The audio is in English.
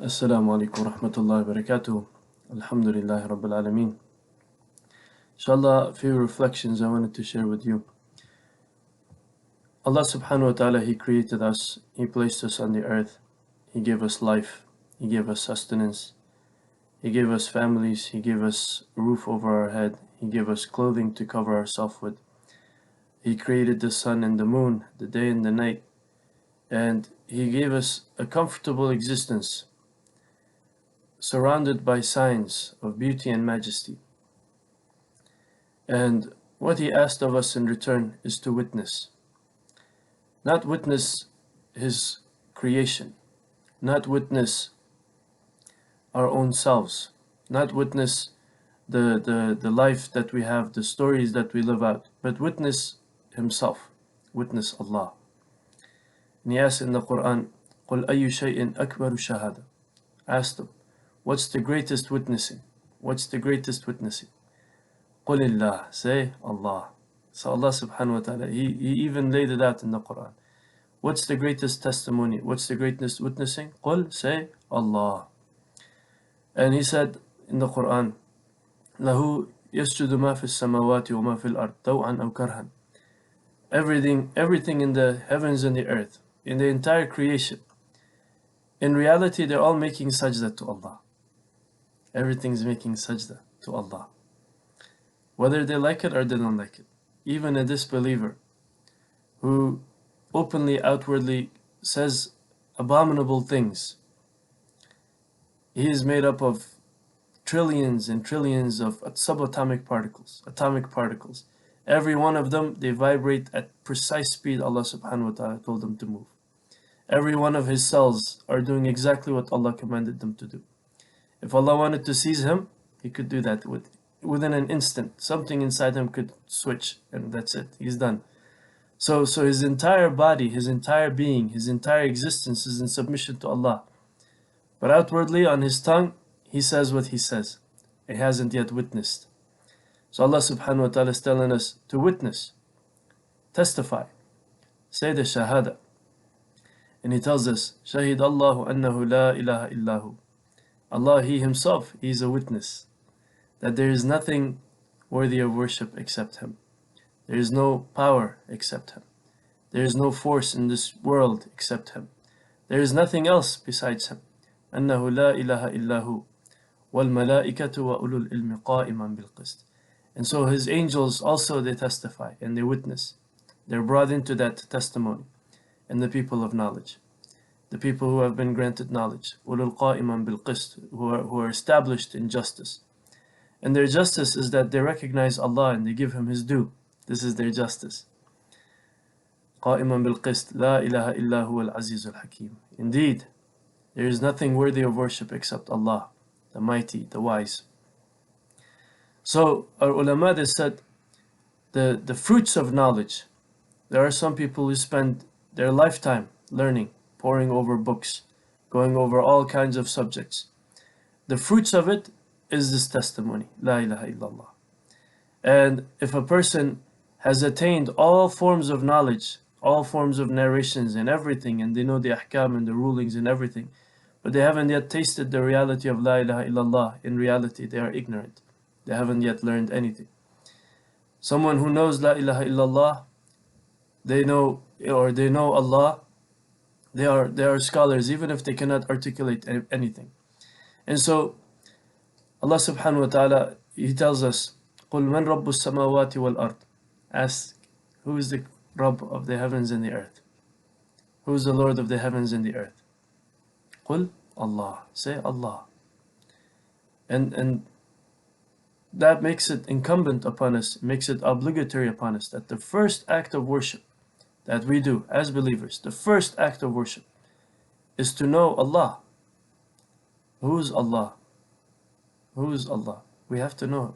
Assalamu alaikum wa rahmatullahi wa barakatuh. Alhamdulillahi Rabbil Alameen. Inshallah, a few reflections I wanted to share with you. Allah subhanahu wa ta'ala, He created us, He placed us on the earth, He gave us life, He gave us sustenance, He gave us families, He gave us a roof over our head, He gave us clothing to cover ourselves with. He created the sun and the moon, the day and the night, and He gave us a comfortable existence, surrounded by signs of beauty and majesty. And what He asked of us in return is to witness. Not witness His creation, not witness our own selves, not witness the life that we have, the stories that we live out, but witness Himself, witness Allah. And He asks in the Quran, قُلْ أَيُّ شَيْءٍ أَكْبَرُ شَهَادَةً. Ask them, what's the greatest witnessing? What's the greatest witnessing? قُلِ اللَّهِ, say Allah. So Allah subhanahu wa ta'ala, He even laid it out in the Quran. What's the greatest testimony? What's the greatest witnessing? قُل, say Allah. And He said in the Quran, لَهُ يَسْجُدُ مَا فِي السَّمَاوَاتِ وَمَا فِي الْأَرْضِ طَوْعًا أَوْ كَرْهًا. Everything in the heavens and the earth, in the entire creation, in reality they're all making sajda to Allah. Everything's making sajda to Allah, whether they like it or they don't like it. Even a disbeliever who openly, outwardly says abominable things, he is made up of trillions and trillions of subatomic particles, atomic particles. Every one of them, they vibrate at precise speed Allah subhanahu wa ta'ala told them to move. Every one of his cells are doing exactly what Allah commanded them to do. If Allah wanted to seize him, He could do that within an instant. Something inside him could switch, and that's it. He's done. So his entire body, his entire being, his entire existence is in submission to Allah. But outwardly, on his tongue, he says what he says. He hasn't yet witnessed. So Allah subhanahu wa ta'ala is telling us to witness, testify, say the shahada. And He tells us, Shahid Allahu annahu la ilaha illahu. Allah, He Himself, He is a witness that there is nothing worthy of worship except Him. There is no power except Him. There is no force in this world except Him. There is nothing else besides Him. أنه لا إله إلا هو والملائكة وأولو العلم قائما بالقسط. And so His angels also, they testify and they witness. They're brought into that testimony. And the people of knowledge, the people who have been granted knowledge, أولو القائما بالقسط, who are established in justice. And their justice is that they recognize Allah and they give Him His due. This is their justice. قائما بالقسط لا إله إلا هو العزيز الحكيم. Indeed, there is nothing worthy of worship except Allah, the mighty, the wise. So our ulama, they said, the fruits of knowledge, there are some people who spend their lifetime learning, poring over books, going over all kinds of subjects. The fruits of it is this testimony, La ilaha illallah. And if a person has attained all forms of knowledge, all forms of narrations and everything, and they know the ahkam and the rulings and everything, but they haven't yet tasted the reality of La ilaha illallah, in reality they are ignorant. They haven't yet learned anything. Someone who knows La ilaha illallah, they know Allah, they are scholars, even if they cannot articulate anything. And so Allah subhanahu wa ta'ala, He tells us, قُلْ مَنْ رَبُّ السَّمَاوَاتِ وَالْأَرْضِ. Ask, who is the Rabb of the heavens and the earth? Who is the Lord of the heavens and the earth? قُلْ Allah. Say Allah. And that makes it incumbent upon us, makes it obligatory upon us, that the first act of worship that we do as believers, the first act of worship is to know Allah. Who is Allah? Who is Allah? We have to know Him.